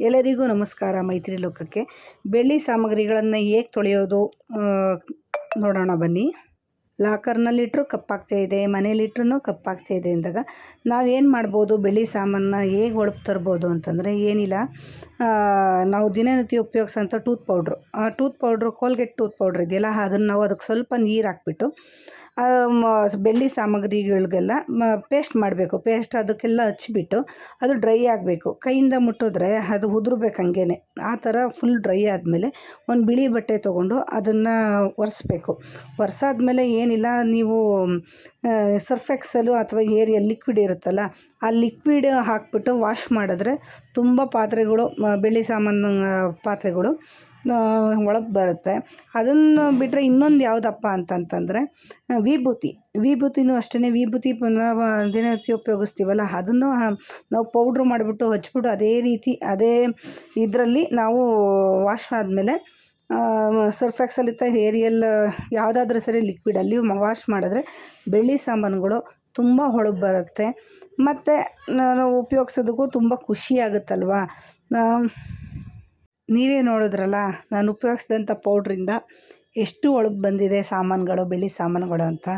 ಎಲ್ಲರಿಗೂ ನಮಸ್ಕಾರ. ಮೈತ್ರಿ ಲೋಕಕ್ಕೆ ಬೆಳ್ಳಿ ಸಾಮಗ್ರಿಗಳನ್ನು ಹೇಗೆ ತೊಳೆಯೋದು ನೋಡೋಣ ಬನ್ನಿ. ಲಾಕರ್ನಲ್ಲಿಟ್ಟರು ಕಪ್ಪಾಗ್ತಾ ಇದೆ, ಮನೇಲಿಟ್ರೂ ಕಪ್ಪಾಗ್ತಾ ಇದೆ ಅಂದಾಗ ನಾವೇನು ಮಾಡ್ಬೋದು, ಬೆಳ್ಳಿ ಸಾಮಾನನ್ನ ಹೇಗೆ ಹೊಳಪು ತರ್ಬೋದು ಅಂತಂದರೆ ಏನಿಲ್ಲ, ನಾವು ದಿನನಿತ್ಯ ಉಪಯೋಗಿಸೋಂಥ tooth powder Colgate tooth powder ಇದೆಯಲ್ಲ, ಅದನ್ನು ನಾವು ಅದಕ್ಕೆ ಸ್ವಲ್ಪ ನೀರು ಹಾಕ್ಬಿಟ್ಟು ಬೆಳ್ಳಿ ಸಾಮಗ್ರಿಗಳಿಗೆಲ್ಲ ಪೇಸ್ಟ್ ಮಾಡಬೇಕು. ಪೇಸ್ಟ್ ಅದಕ್ಕೆಲ್ಲ ಹಚ್ಬಿಟ್ಟು ಅದು ಡ್ರೈ ಆಗಬೇಕು. ಕೈಯಿಂದ ಮುಟ್ಟಿದ್ರೆ ಅದು ಉದುರ್ಬೇಕು ಹಂಗೇ. ಆ ಥರ ಫುಲ್ ಡ್ರೈ ಆದಮೇಲೆ ಒಂದು ಬಿಳಿ ಬಟ್ಟೆ ತೊಗೊಂಡು ಅದನ್ನು ಒರೆಸ್ಬೇಕು. ಒರೆಸಾದ್ಮೇಲೆ ಏನಿಲ್ಲ, ನೀವು ಸರ್ಫ್ ಎಕ್ಸೆಲು ಅಥವಾ ಏರಿಯಲ್ ಲಿಕ್ವಿಡ್ ಇರುತ್ತಲ್ಲ, ಆ ಲಿಕ್ವಿಡ್ ಹಾಕ್ಬಿಟ್ಟು ವಾಶ್ ಮಾಡಿದ್ರೆ ತುಂಬ ಪಾತ್ರೆಗಳು, ಬೆಳ್ಳಿ ಸಾಮಾನು ಪಾತ್ರೆಗಳು ಒಳಗೆ ಬರುತ್ತೆ. ಅದನ್ನು ಬಿಟ್ಟರೆ ಇನ್ನೊಂದು ಯಾವುದಪ್ಪ ಅಂತಂತಂದರೆ ವಿಭೂತಿನೂ ಅಷ್ಟೇ. ವಿಭೂತಿ ನಾವು ದಿನನಿತ್ಯ ಉಪಯೋಗಿಸ್ತೀವಲ್ಲ, ಅದನ್ನು ನಾವು ಪೌಡ್ರ್ ಮಾಡಿಬಿಟ್ಟು ಹಚ್ಬಿಟ್ಟು ಅದೇ ಇದರಲ್ಲಿ ನಾವು ವಾಶ್ ಆದಮೇಲೆ ಸರ್ಫ್ ಎಕ್ಸೆಲ್ ಏರಿಯಲ್ ಯಾವುದಾದ್ರೂ ಸರಿ ಲಿಕ್ವಿಡಲ್ಲಿ ವಾಶ್ ಮಾಡಿದ್ರೆ ಬೆಳ್ಳಿ ಸಾಮಾನುಗಳು ತುಂಬ ಹೊಳಪು ಬರುತ್ತೆ. ಮತ್ತು ನಾವು ಉಪಯೋಗಿಸೋದಕ್ಕೂ ತುಂಬ ಖುಷಿಯಾಗುತ್ತಲ್ವ. ನೀವೇ ನೋಡಿದ್ರಲ್ಲ, ನಾನು ಉಪಯೋಗಿಸಿದಂಥ ಪೌಡ್ರಿಂದ ಎಷ್ಟು ಹೊಳಪು ಬಂದಿದೆ ಸಾಮಾನುಗಳು, ಬೆಳ್ಳಿ ಸಾಮಾನುಗಳು ಅಂತ.